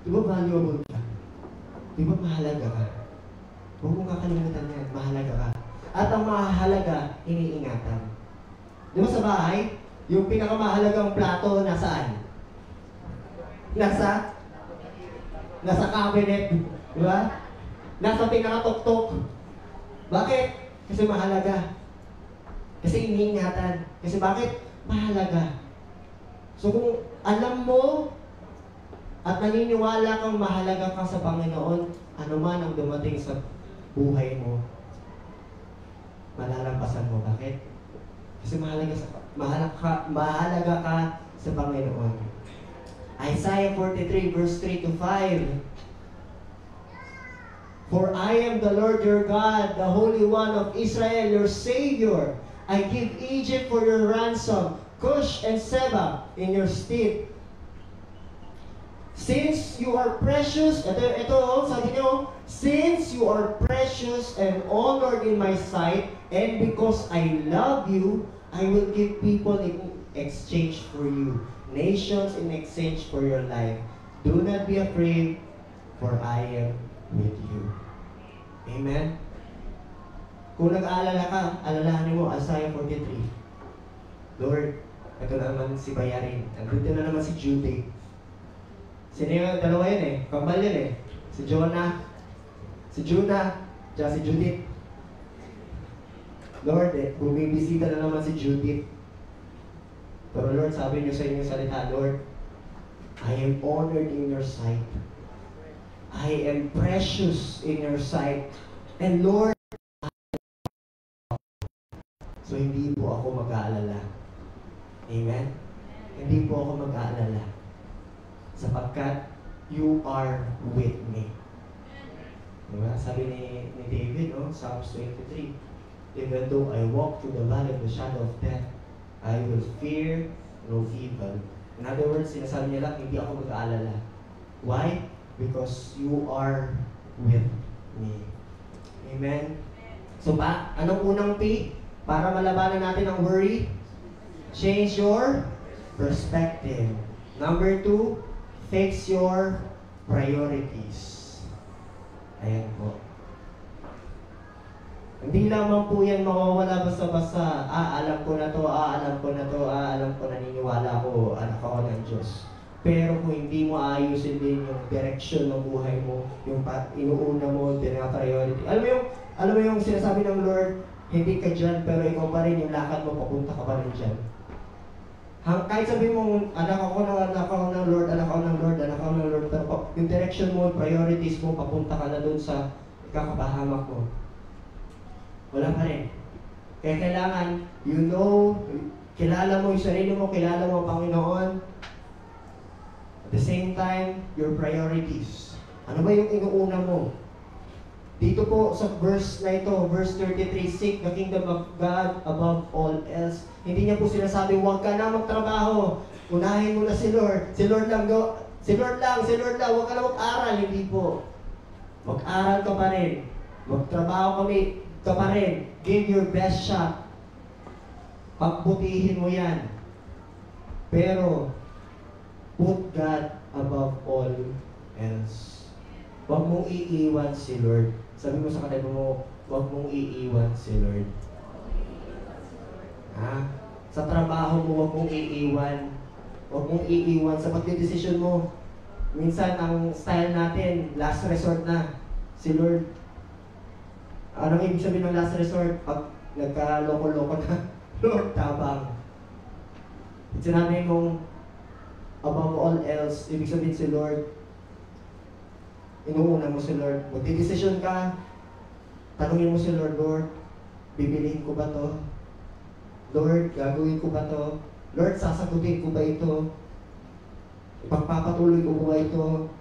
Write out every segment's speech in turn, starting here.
Di ba valuable ka? Di ba mahalaga ka? Huwag mong kakalimutan yan, mahalaga ka. At ang mahalaga, iniingatan. Di ba sa bahay, yung pinakamahalagang plato nasaan? Nasa cabinet. Di ba? Nasa pinakatuktok. Bakit? Kasi mahalaga. Kasi iniingatan. Kasi bakit? Mahalaga. So kung alam mo at naniniwala kang mahalaga ka sa Panginoon, ano man ang dumating sa buhay mo, malalampasan mo. Bakit? Kasi mahalaga ka sa Panginoon. Isaiah 43 verse 3 to 5. For I am the Lord your God, the Holy One of Israel, your Savior. I give Egypt for your ransom, Cush and Seba in your stead. Since you are precious, ito, sabi niyo, since you are precious and honored in my sight, and because I love you, I will give people in exchange for you, nations in exchange for your life. Do not be afraid, for I am with you. Amen? Kung nag-aalala ka, alalahanin mo, Isaiah 43. Lord, ito na naman si Bayarin. Nandito na naman si Judy. Sino yung dalawa yan eh? Kambal yan eh. Si Jonah, tsaka si Judith. Lord, bumibisita na naman si Judith. Pero Lord, sabi niyo sa inyong salita, Lord, I am honored in your sight. I am precious in your sight. And Lord, so hindi po ako mag-aalala. Amen? Hindi po ako mag-aalala. Sapagkat you are with me. Diba? Sabi ni David, no? Psalms 23, even though I walk through the valley of the shadow of death, I will fear no evil. In other words, sinasabi niya lang, hindi ako mag-aalala. Why? Because you are with me. Amen? So anong unang P? Para malabanan natin ang worry? Change your perspective. Number 2, fix your priorities. Ayan po. Hindi lamang po yan mawawala basta-basta. Alam ko na to, alam ko naniniwala ko, anak ako ng Diyos. Pero kung hindi mo ayusin din yung direction ng buhay mo, yung inuuna mo, priority. Alam mo yung sinasabi ng Lord, hindi ka dyan, pero ikaw pa rin yung lakad mo, papunta ka pa rin dyan. Kahit sabihin mo, anak ako ng Lord, pero yung direction mo, priorities mo, papunta ka na dun sa ikakapahamak mo. Wala pa rin. Kaya kailangan, kilala mo yung sarili mo, kilala mo ang Panginoon. At the same time, your priorities. Ano ba yung inuuna mo? Dito po sa verse na ito, verse 33, seek the kingdom of God above all else. Hindi niya po sinasabi, huwag ka na magtrabaho. Unahin mo na si Lord. Si Lord lang, huwag ka na mag-aral. Hindi po. Mag-aral ka pa rin. Magtrabaho ka pa rin. Give your best shot. Pagbutihin mo yan. Pero, put God above all else. Huwag mong iiwan si Lord. Sabi mo sa kanila mo, huwag mong iiwan si Lord. Sa trabaho mo, huwag mong iiwan. Huwag mong iiwan sa pagdedesisyon mo. Minsan, ang style natin, last resort na. Si Lord. Anong ibig sabihin ng last resort? Pag nagka-loko-loko na, Lord, tabang. Sinabi mong, above all else, ibig sabihin si Lord, inuuna mo si Lord. Magdidesisyon ka, tanungin mo si Lord, Lord, bibiliin ko ba to? Lord, gagawin ko ba to? Lord, sasagutin ko ba ito? Ipagpapatuloy ko ba ito?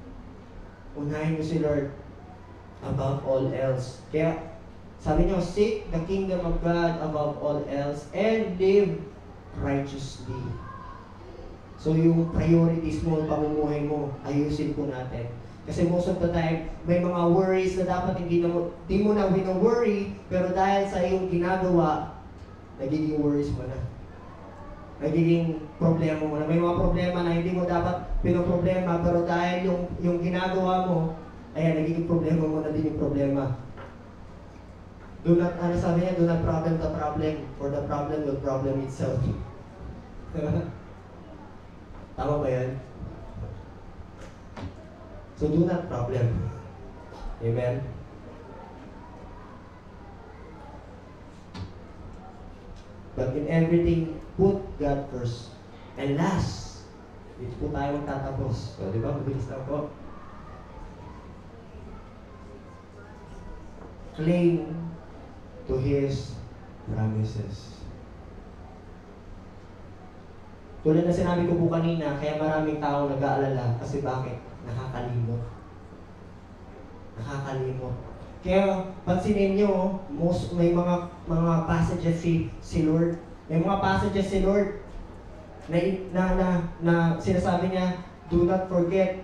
Unahin mo si Lord above all else. Kaya, sabi niyo, seek the kingdom of God above all else and live righteously. So, yung priorities mo, pamumuhay mo, ayusin po natin. Kasi most of the time, may mga worries na dapat di mo na wino-worry, pero dahil sa iyong ginagawa, nagiging worries mo na. Nagiging problema mo na. May mga problema na hindi mo dapat pinoproblema, pero dahil yung ginagawa mo, ayan, nagiging problema mo na din yung problema. Do not, ano sabi niya, do not problem the problem, for the problem will problem itself. Tama ba yan? So do not problem. Amen? But in everything, put God first. And last, dito po tayo magtatapos. So, di ba? Mabilis lang po. Cling to His promises. Tulad na sinabi ko po kanina, kaya maraming tao nag-aalala. Kasi bakit? Nakakalimot. Nakakalimot. Kaya pansinin nyo, may mga passages si Lord. May mga passages si Lord na sinasabi niya, do not forget.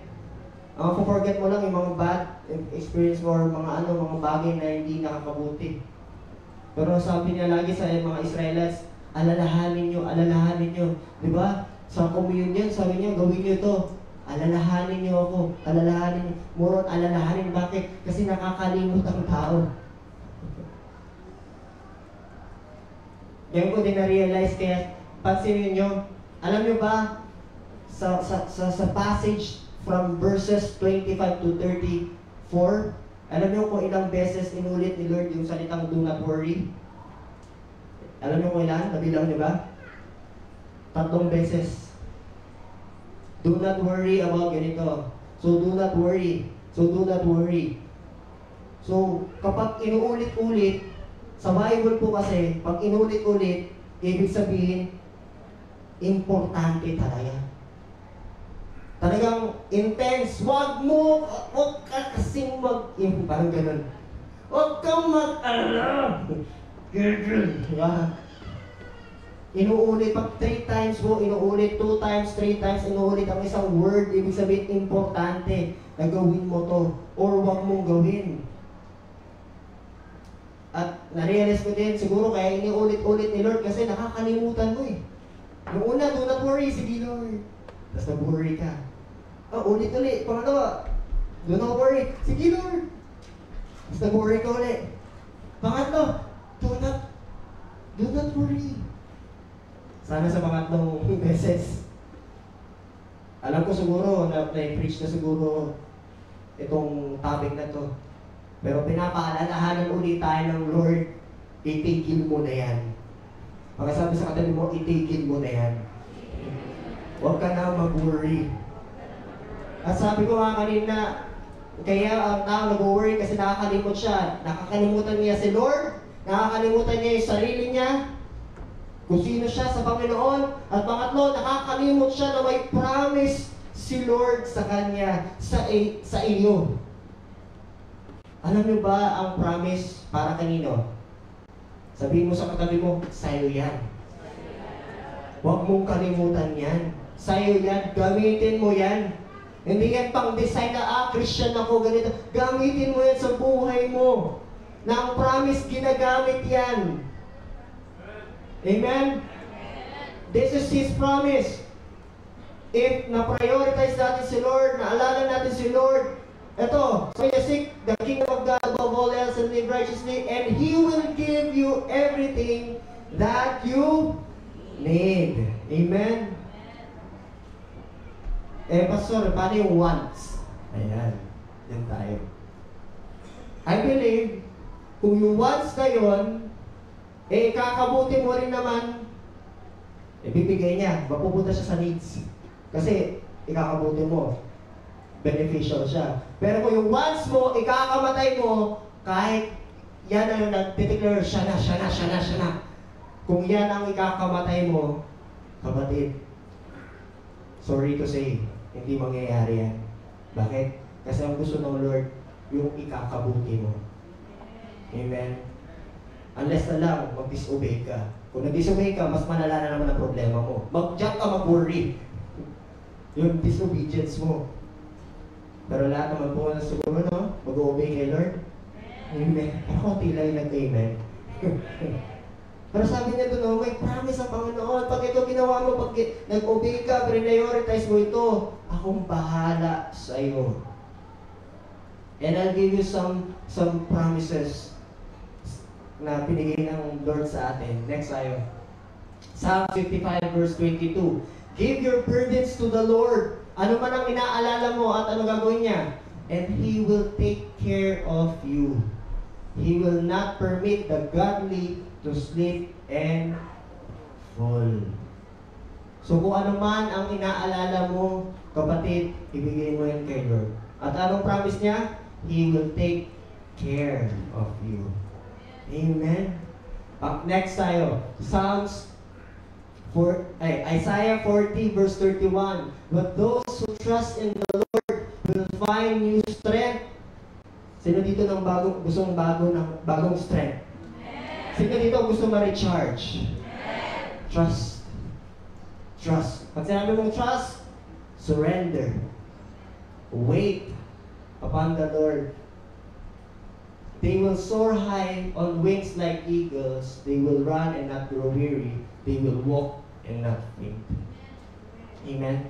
Kung forget mo lang yung mga bad experience mo or mga bagay na hindi nakakabuti. Pero sabi niya lagi sa mga Israelites, alalahanin nyo. Di ba? Sa communion, sabi niya, gawin nyo ito. Alalahanin niyo ako. Alalahanin niyo. Murot, alalahanin. Bakit? Kasi nakakalimot ang tao. Yan ko din na-realize. Kaya, pansinin niyo, alam niyo ba, sa passage from verses 25 to 34, alam niyo kung ilang beses inulit ni Lord yung salitang do not worry? Alam niyo kung ilan? Nabilang niyo ba? 3 beses. Do not worry about ganito. So, do not worry. So, do not worry. So, kapag inuulit-ulit, sa Bible po kasi, pag inuulit-ulit, ibig sabihin, importante talaga. Talagang intense. Huwag ka kasing parang ganun. Huwag kang mag-alala. Diba? Inuulit, pag 3 times mo, inuulit, 2 times, 3 times, inuulit ang isang word, ibig sabihin, importante na gawin mo to, or wag mong gawin. At na-realize ko din, siguro kaya iniulit-ulit ni Lord kasi nakakalimutan mo eh. Noong una, do not worry, sige Lord. Tapos nag-worry ka. Ulit-ulit. Pangalawa, do not worry, sige Lord. Tapos nag-worry ka ulit. Pangatlo, do not worry. Sana sa pangatlong beses. Alam ko siguro, na-preach na siguro itong topic na to. Pero pinapaalalahanan ulit tayo ng Lord, itigil mo na yan. Pagkasabi sa katabi mo, itigil mo na yan. Huwag ka na mag-worry. At sabi ko nga kanina, kaya ang tao nag-worry kasi nakakalimot siya. Nakakalimutan niya si Lord, nakakalimutan niya yung sarili niya, kung sino siya sa Panginoon. At pangatlo, nakakalimot siya na may promise si Lord sa kanya, sa iyo. Alam niyo ba ang promise para kanino? Sabihin mo sa katabi mo, sa'yo yan. Huwag mong kalimutan yan. Sa'yo yan, gamitin mo yan. Hindi yan pang design na, Christian ako, ganito. Gamitin mo yan sa buhay mo. Na ang promise, ginagamit yan. Amen? This is His promise. If na-prioritize natin si Lord, naalala natin si Lord, ito, so you seek the kingdom of God above all else and live righteously, and He will give you everything that you need. Amen? Pastor, paano yung wants? Ayan, yan tayo. I believe, kung yung wants na yun, kakabuti mo rin naman, bibigay niya, mapupunta siya sa needs. Kasi, ikakabuti mo, beneficial siya. Pero kung yung wants mo, ikakamatay mo, kahit yan ang nag-declare, siya na. Kung yan ang ikakamatay mo, kapatid, sorry to say, hindi mangyayari yan. Bakit? Kasi ang gusto ng Lord, yung ikakabuti mo. Amen? Unless na lang, mag-disobey ka. Kung nag-disobey ka, mas malala na naman ang problema mo. Mag-jump ka, mag-worry. Yung disobedience mo. Pero lahat naman po na siguro, no? Mag-obey kay Lord. Amen. Ako, tila yung nag-amen. Pero sabi niya doon, may promise ang Panginoon. Pag ito ginawa mo, pag nag-obey ka, prioritize mo ito, akong bahala sa iyo. And I'll give you some promises na pinigay ng Lord sa atin. Next tayo. Psalm 55 verse 22. Give your burdens to the Lord. Ano man ang inaalala mo at ano gagawin niya? And He will take care of you. He will not permit the godly to sleep and fall. So kung ano man ang inaalala mo, kapatid, ibigay mo yan kay Lord. At anong promise niya? He will take care of you. Amen. Next tayo. Isaiah 40 verse 31. But those who trust in the Lord will find new strength. Sino dito gustong bagong strength? Sino dito gusto ma-recharge? Trust. Trust. Pag sinabi mong trust, surrender. Wait upon the Lord. They will soar high on wings like eagles. They will run and not grow weary. They will walk and not faint. Amen?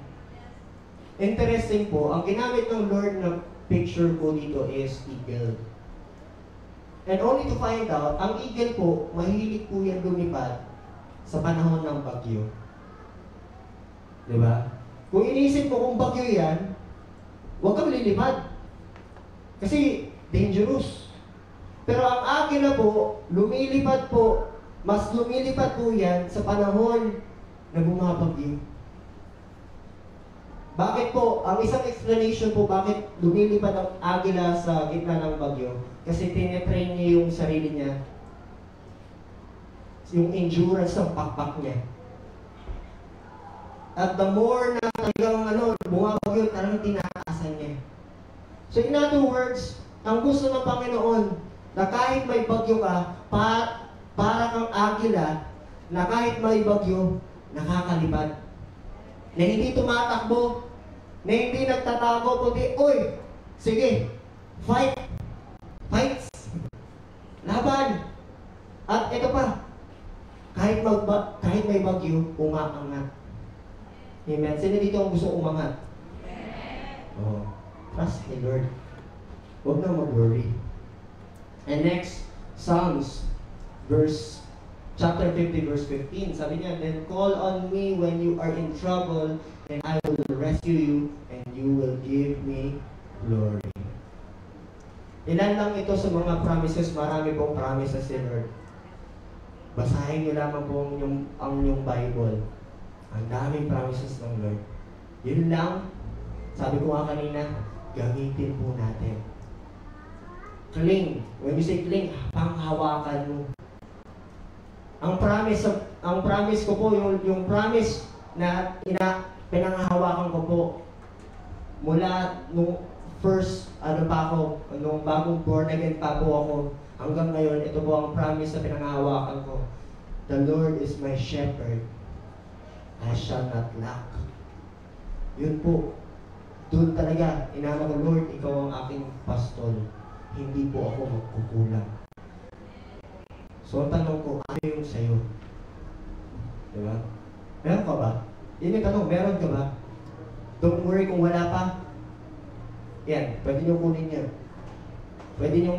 Interesting po, ang ginamit ng Lord na picture ko dito is eagle. And only to find out, ang eagle po, mahilig po yan lumipad sa panahon ng bagyo. Diba? Kung iniisip mo kung bagyo yan, huwag kang lilipad. Kasi dangerous. Pero ang agila po, lumilipad po, mas lumilipad po yan sa panahon na bumabagyo. Bakit po? Ang isang explanation po bakit lumilipad ang agila sa gitna ng bagyo. Kasi tinetrain niya yung sarili niya. Yung endurance ng pakpak niya. At the more na talagang bumabagyo, talagang tinataasan niya. So in other words, ang gusto ng Panginoon, na kahit may bagyo ka, para kang agila, na kahit may bagyo, nakakalipad. Na hindi tumatakbo, na hindi nagtatago, kundi, uy, sige, fight, fights, laban. At ito pa, kahit may bagyo, umaangat. Amen. Sino dito ang gusto umangat? Oh, trust the Lord. Huwag na mag-worry. And next, Psalms, chapter 50, verse 15. Sabi niya, then call on me when you are in trouble, and I will rescue you, and you will give me glory. Ilan lang ito sa mga promises, marami pong promises si Lord. Basahin niyo lamang po ang inyong Bible. Ang daming promises ng Lord. Yun lang, sabi ko nga kanina, gamitin po natin. Cling. When you say cling, panghawakan mo. Ang promise ko po, yung promise na pinanghahawakan ko po mula nung nung bagong born again pa po ako, hanggang ngayon, ito po ang promise na pinanghahawakan ko. The Lord is my shepherd. I shall not lack. Yun po. Doon talaga, inama ko, Lord, ikaw ang aking pastol. Hindi po ako magkukulang. So, ang tanong ko, ano yung sa'yo? Diba? Meron ka ba? Yun yung tanong, meron ka ba? Don't worry kung wala pa. Yan, pwede nyo kunin yan. Pwede nyo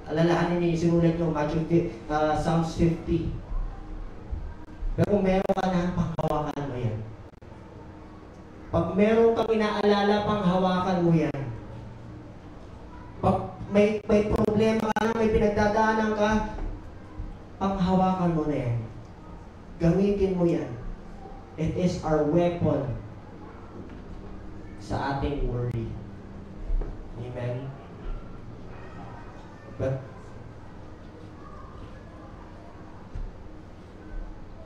alalahanin nyo yung sinulat nyo, Psalms 50. Pero kung meron ka na, panghawakan mo yan. Pag meron kang inaalala, panghawakan mo yan. Pag may problema ka na, may pinagdadaanan ka, panghawakan mo na yan. Gamitin mo yan. It is our weapon sa ating worry. Amen?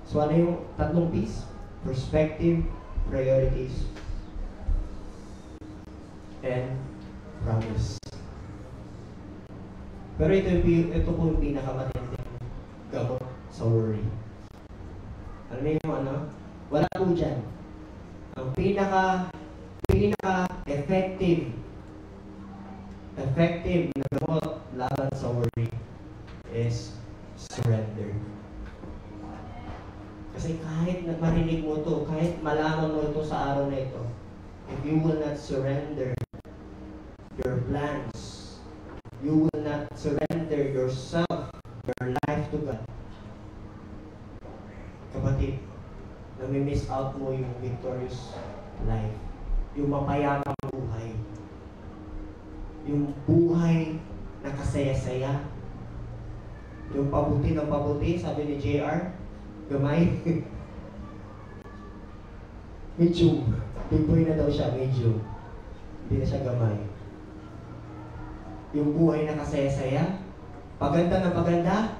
So ano yung tatlong piece? Perspective, priorities, and promise. Pero ito po yung pinakamatinding gamot sa worry. Alam niyo yung wala po dyan. Ang pinaka-effective na gamot laban sa worry is surrender. Kasi kahit marinig mo to, kahit malaman mo ito sa araw na ito, if you will not surrender your plans, you will not surrender yourself, your life to God, kapatid, nami-miss out mo yung victorious life, yung mapayapang buhay, yung buhay na kasaya-saya, yung pabuti ng pabuti, sabi ni JR, gamay. Medium. Big boy na daw siya, medium. Hindi na siya gamay. Yung buhay na kasaya-saya, paganda ng paganda,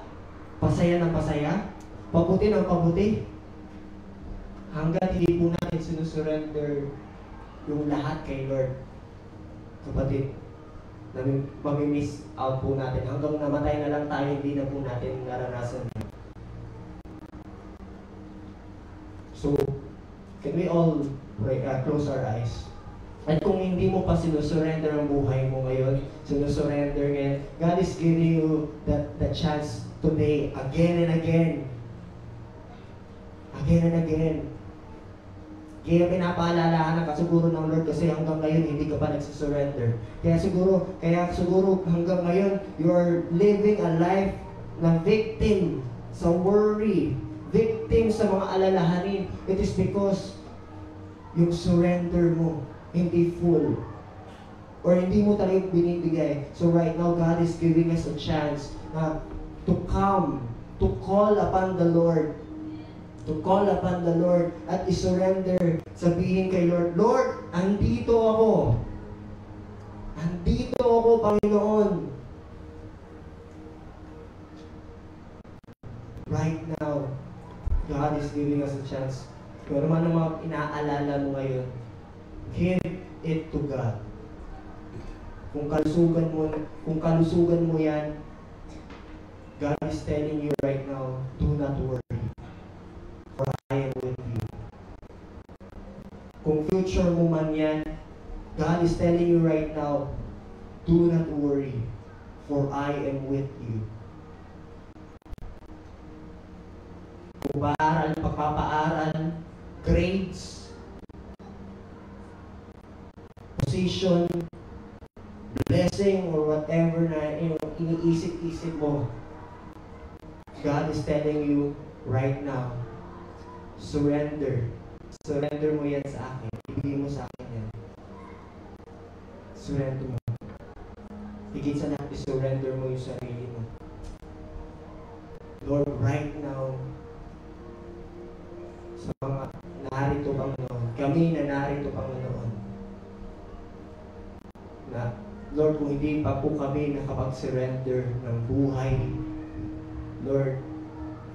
pasaya ng pasaya, pabuti ng pabuti, hanggang hindi po natin sinusurrender yung lahat kay Lord. Kapatid, mamimiss out po natin. Hanggang namatay na lang tayo, hindi na po natin naranasan. So, can we all close our eyes? At kung hindi mo pa sinusurrender ang buhay mo ngayon, sinusurrender ngayon, God is giving you the chance today, again and again. Again and again. Kaya pinapaalalahan ka siguro ng Lord kasi hanggang ngayon hindi ka pa nagsisurrender. Kaya siguro hanggang ngayon, you are living a life na victim sa worry, victim sa mga alalahanin. It is because yung surrender mo hindi full or hindi mo talaga binibigay. So right now, God is giving us a chance to come, to call upon the Lord, at isurrender, sabihin kay Lord, Lord, andito ako, Panginoon. Right now, God is giving us a chance. Kung ano man ang mga inaalala mo ngayon, give it to God. Kung kalusugan mo yan, God is telling you right now, do not worry, for I am with you. Kung future mo man yan, God is telling you right now, do not worry, for I am with you. Kung pagpapaaral, grades, position, blessing, or whatever na iniisip-isip mo, God is telling you right now, surrender. Surrender mo yan sa akin. Ibigay mo sa akin yan. Surrender mo. Higit sa lahat, surrender mo yung sarili mo. Lord, right now, sa mga narito, Panginoon, kami na narito, Panginoon, na, Lord, kung hindi pa po kami nakapag-surrender ng buhay, Lord,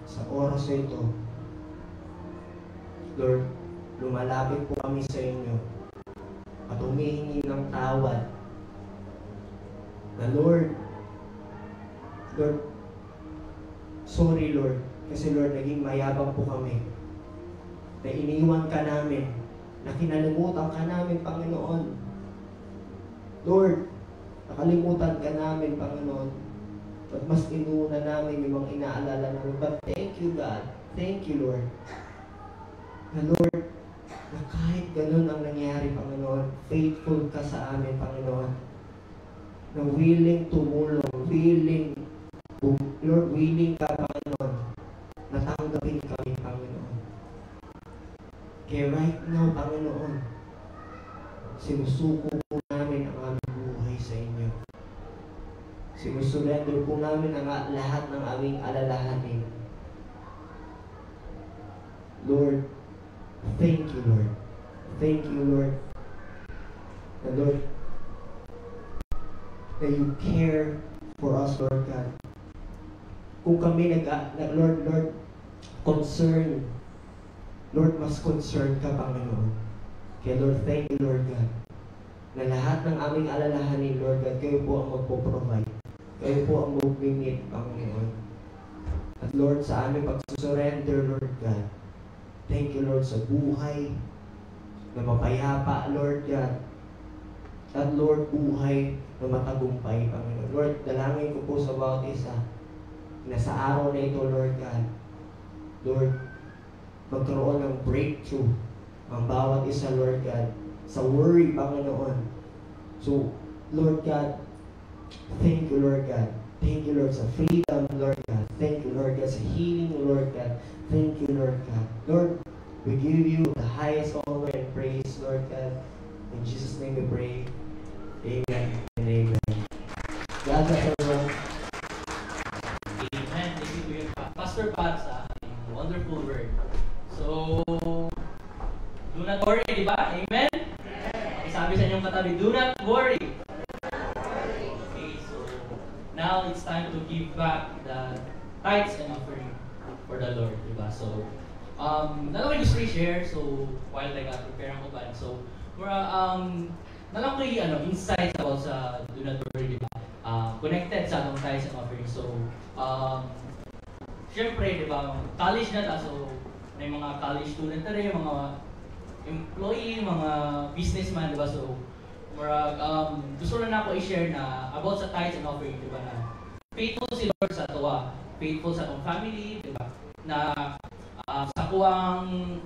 sa oras na ito, Lord, lumalapit po kami sa inyo at humihingi ng tawad na Lord, sorry Lord, kasi Lord, naging mayabang po kami, na iniwan ka namin, na kinalimutan ka namin, Panginoon. Lord, nakalimutan ka namin, Panginoon, at mas inuuna namin yung mga inaalala namin. But thank you, God. Thank you, Lord. Na Lord, na kahit ganun ang nangyari, Panginoon, faithful ka sa amin, Panginoon. Na willing tumulong, Lord, willing ka, Panginoon, na tanggapin kami, Panginoon. Kaya right now, Panginoon, sinusuko po namin ang aming buhay sa inyo. Sinusurrender po namin ang lahat ng aming alalahanin. Lord, thank you, Lord. Thank you, Lord. The Lord, that you care for us, Lord God. Kung kami Lord, concern, Lord, mas concerned ka, Panginoon. Kaya Lord, thank you, Lord God, na lahat ng aming alalahanin, Lord God, kayo po ang magpo-provide. Kayo po ang mag-meet, Panginoon. At Lord, sa aming pagsusurrender, Lord God, thank you, Lord, sa buhay na mapayapa, Lord God. At Lord, buhay na matagumpay, Panginoon. Lord, dalangin ko po sa bawat isa na sa araw na ito, Lord God, Lord, magkaroon ng breakthrough ang bawat isa, Lord God, sa worry, Panginoon. So, Lord God, thank you, Lord God. Thank you, Lord, sa freedom, Lord God. Thank you, Lord God, sa healing, Lord God. Thank you, Lord God. Lord, we give you the highest honor and praise, Lord God. In Jesus' name we pray. Amen and amen. God bless everyone. Amen. Thank you, Kuya Pastor Pat, sa wonderful word. So, do not worry, di ba? Amen? Okay, sabi sa inyong katabi, do not worry. Okay, so, now it's time to give back the tithes and offering for the Lord, di ba? So, nalang ko gusto i-share, so, while prepare ko ba? So, nalang ko insights about sa do not worry, di ba? Connected sa atong tithes and offering. So, syempre, di ba, college na ta, so, may mga college student na rin, mga employee, mga businessman, di ba? So, gusto na ako i-share na about sa tithes and offering, di ba, na faithful si Lord sa tuwa, faithful sa atong family, di ba, na sa kuwang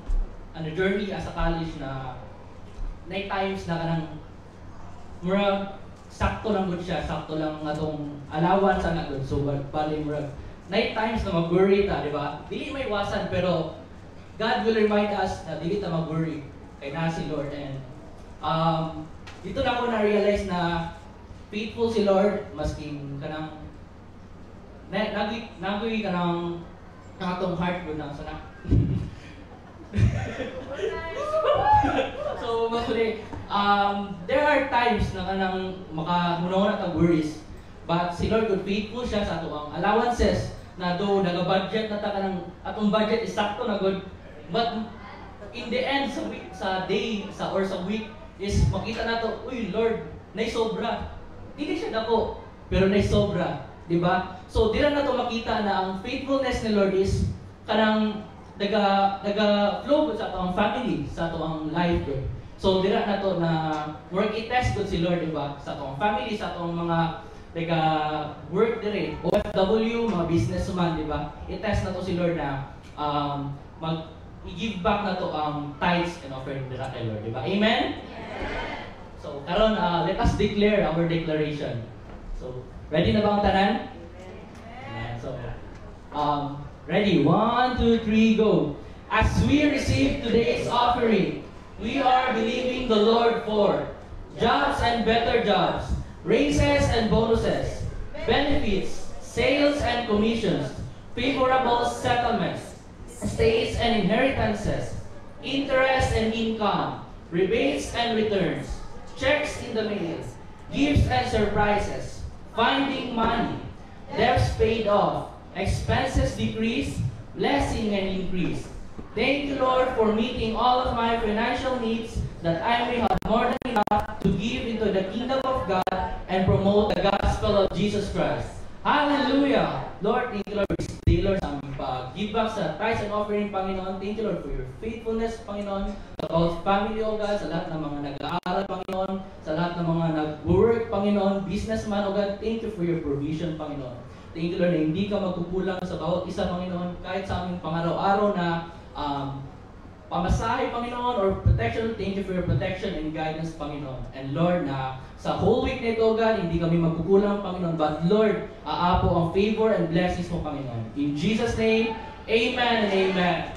journey as a college na 9 times na kanang sakto lang good siya, sakto lang atong allowance na good. So, bali murag 9 times na mag-worry ta, di ba? Dili may iwasan, pero God will remind us na dili ta mag-worry kay na si Lord. And dito na ako na-realize na faithful si Lord, masking kanang nagoy kanang atong heart good na sana. So, actually, there are times na kanang makamunawon at worries, but si Lord good faithful siya sa atong allowances na do naga-budget na ta kanang atong budget is sakto na good, but in the end sa week, sa day or sa week is makita nato, uy Lord, nay sobra. Dili siya dako, pero nay sobra, di ba? So dira nato makita na ang faithfulness ni Lord is kanang daga flow sa atong family, sa atong life. So dira nato na work i-test gud si Lord, di ba? Sa atong family, sa atong mga work dire, OFW, mga businessman, di ba? I-test na to si Lord na i-give back na to ang tithes and offering dira kay Lord, di ba? Amen? Yeah. So, karon let us declare our declaration. So, ready na ba ang tanan? Amen. So, ready? 1, 2, 3, go! As we receive today's offering, we are believing the Lord for jobs and better jobs, raises and bonuses, benefits, sales and commissions, favorable settlements, estates and inheritances, interest and income, rebates and returns, checks in the mail, gifts and surprises, finding money, debts paid off, expenses decrease, blessing and increase. Thank you, Lord, for meeting all of my financial needs, that I may have more than enough to give into the kingdom of God and promote the gospel of Jesus Christ. Hallelujah! Lord, thank you, Lord, for this day, Lord, sa aming pag-give back sa tithes and offering, Panginoon. Thank you, Lord, for your faithfulness, Panginoon, sa all family, O God, sa lahat ng mga nag-aaral, Panginoon, sa lahat ng mga nag-work, Panginoon, businessman, O God. Thank you for your provision, Panginoon. Thank you, Lord, na hindi ka magkukulang sa bawat isa, Panginoon, kahit sa aming pangaraw-araw na pamasahe, Panginoon, or protection. Thank you for your protection and guidance, Panginoon. And Lord, na sa whole week nito, God, hindi kami magkukulang, Panginoon, but Lord, aapo ang favor and blessings mo, Panginoon. In Jesus' name, amen and amen.